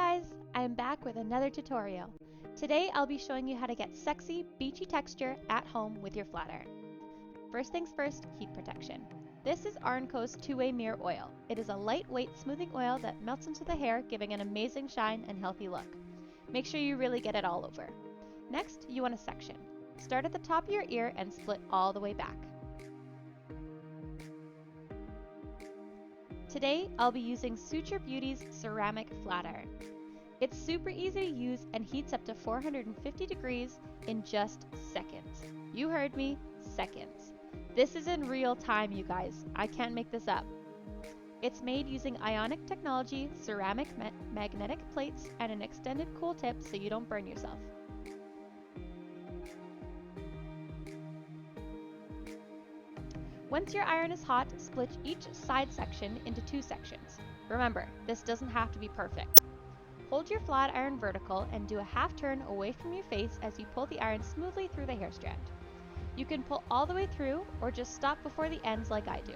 guys, I'm back with another tutorial. Today I'll be showing you how to get sexy, beachy texture at home with your flat iron. First things first, heat protection. This is Arnco's two-way mirror oil. It is a lightweight smoothing oil that melts into the hair, giving an amazing shine and healthy look. Make sure you really get it all over. Next, you want a section. Start at the top of your ear and split all the way back. Today, I'll be using Suture Beauty's ceramic flat iron. It's super easy to use and heats up to 450 degrees in just seconds. You heard me, seconds. This is in real time, you guys. I can't make this up. It's made using ionic technology, ceramic magnetic plates, and an extended cool tip so you don't burn yourself. Once your iron is hot, split each side section into two sections. Remember, this doesn't have to be perfect. Hold your flat iron vertical and do a half turn away from your face as you pull the iron smoothly through the hair strand. You can pull all the way through or just stop before the ends like I do.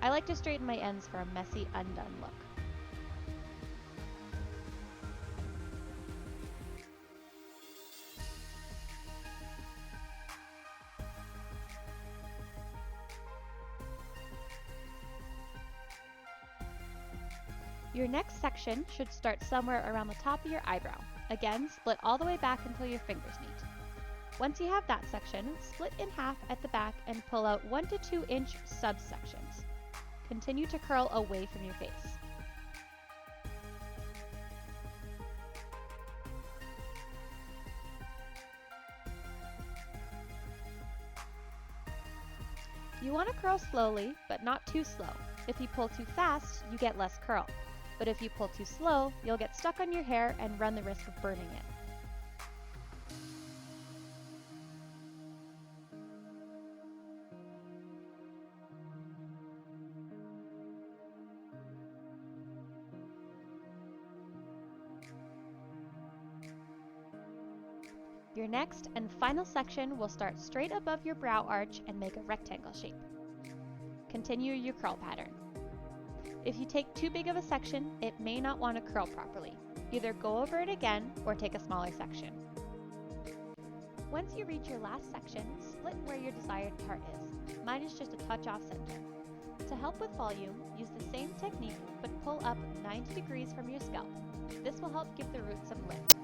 I like to straighten my ends for a messy, undone look. Your next section should start somewhere around the top of your eyebrow. Again, split all the way back until your fingers meet. Once you have that section, split in half at the back and pull out 1 to 2 inch subsections. Continue to curl away from your face. You want to curl slowly, but not too slow. If you pull too fast, you get less curl. But if you pull too slow, you'll get stuck on your hair and run the risk of burning it. Your next and final section will start straight above your brow arch and make a rectangle shape. Continue your curl pattern. If you take too big of a section, it may not want to curl properly. Either go over it again or take a smaller section. Once you reach your last section, split where your desired part is. Mine is just a touch off center. To help with volume, use the same technique but pull up 90 degrees from your scalp. This will help give the root some lift.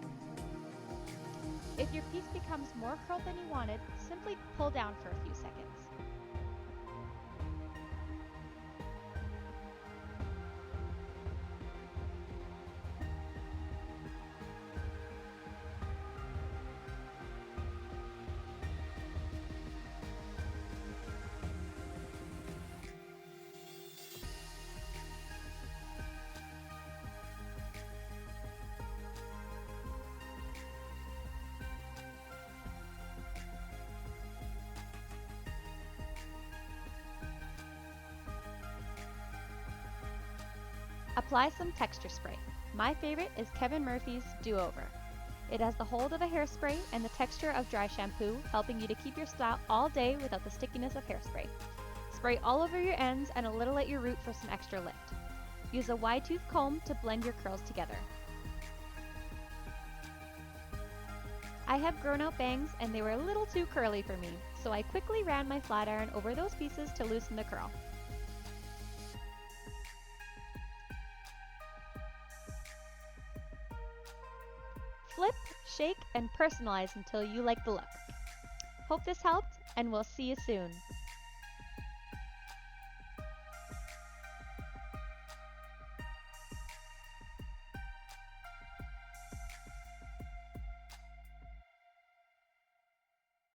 If your piece becomes more curled than you wanted, simply pull down for a few seconds. Apply some texture spray. My favorite is Kevin Murphy's Do-Over. It has the hold of a hairspray and the texture of dry shampoo, helping you to keep your style all day without the stickiness of hairspray. Spray all over your ends and a little at your root for some extra lift. Use a wide-tooth comb to blend your curls together. I have grown-out bangs and they were a little too curly for me, so I quickly ran my flat iron over those pieces to loosen the curl. Flip, shake, and personalize until you like the look. Hope this helped, and we'll see you soon.